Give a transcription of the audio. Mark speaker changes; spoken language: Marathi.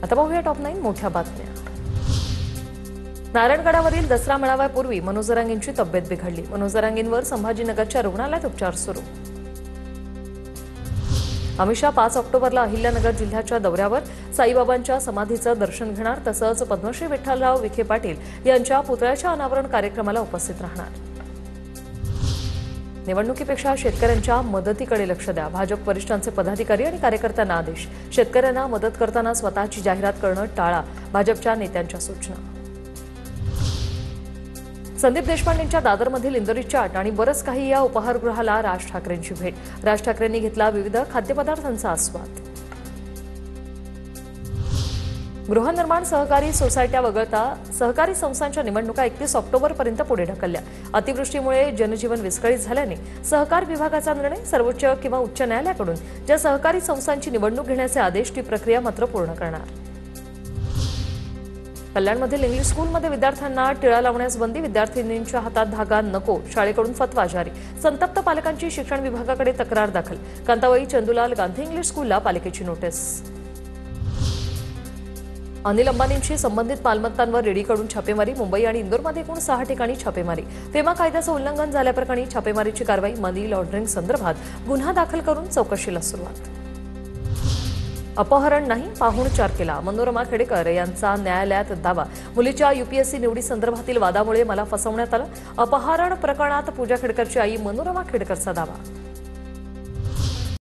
Speaker 1: आता पाहूया टॉप 9 मोठ्या बातम्या। नारायणगडावरील दसरा मेळाव्यापूर्वी मनोज जरांगेंची तब्येत बिघडली। मनोज जरांगेंवर संभाजीनगरच्या रुग्णालयात उपचार सुरू। अमित शहा 5 ऑक्टोबरला अहिल्यानगर जिल्ह्याच्या दौऱ्यावर साईबाबांच्या समाधीचं दर्शन घेणार। तसंच पद्मश्री विठ्ठलराव विखे पाटील यांच्या पुतळ्याच्या अनावरण कार्यक्रमाला उपस्थित राहणार। निवडणुकीपेक्षा शेतकऱ्यांच्या मदतीकडे लक्ष द्या। भाजप वरिष्ठांचे पदाधिकारी आणि कार्यकर्त्यांना आदेश। शेतकऱ्यांना मदत करताना स्वतःची जाहिरात करणं टाळा, भाजपच्या नेत्यांच्या सूचना। संदीप देशपांडेंच्या दादरमधील इंदोरी चाट आणि बरंच काही या उपहारगृहाला राज ठाकरेंची भेट। राज ठाकरेंनी घेतला विविध खाद्यपदार्थांचा आस्वाद। गृहनिर्माण सहकारी सोसायट्या वगळता सहकारी संस्थांच्या निवडणुका 31 ऑक्टोबरपर्यंत पुढे ढकलल्या। अतिवृष्टीमुळे जनजीवन विस्कळीत झाल्याने सहकार विभागाचा निर्णय। सर्वोच्च किंवा उच्च न्यायालयाकडून ज्या सहकारी संस्थांची निवडणूक घेण्याचे आदेश ती प्रक्रिया मात्र पूर्ण करणार। कल्याणमधील इंग्लिश स्कूलमध्ये विद्यार्थ्यांना टिळा लावण्यास बंदी। विद्यार्थिनींच्या हातात धागा नको, शाळेकडून फतवा जारी। संतप्त पालकांची शिक्षण विभागाकडे तक्रार दाखल। कांताबाई चंदूलाल गांधी इंग्लिश स्कूलला पालिकेची नोटीस। अनिल अंबानींची संबंधित मालमत्तांवर ईडीकडून छापेमारी। मुंबई आणि इंदोरमध्ये एकूण 6 ठिकाणी छापेमारी। फेमा कायद्याचं उल्लंघन झाल्याप्रकरणी छापेमारीची कारवाई। मनी लॉन्ड्रिंग संदर्भात गुन्हा दाखल करून चौकशीला सुरुवात। अपहरण नाही, पाहुणचार केला, मनोरमा खेडेकर यांचा न्यायालयात दावा। मुलीच्या यूपीएससी निवडी संदर्भातील वादामुळे मला फसवण्यात आलं। अपहरण प्रकरणात पूजा खेडेकरची आई मनोरमा खेडेकरचा दावा।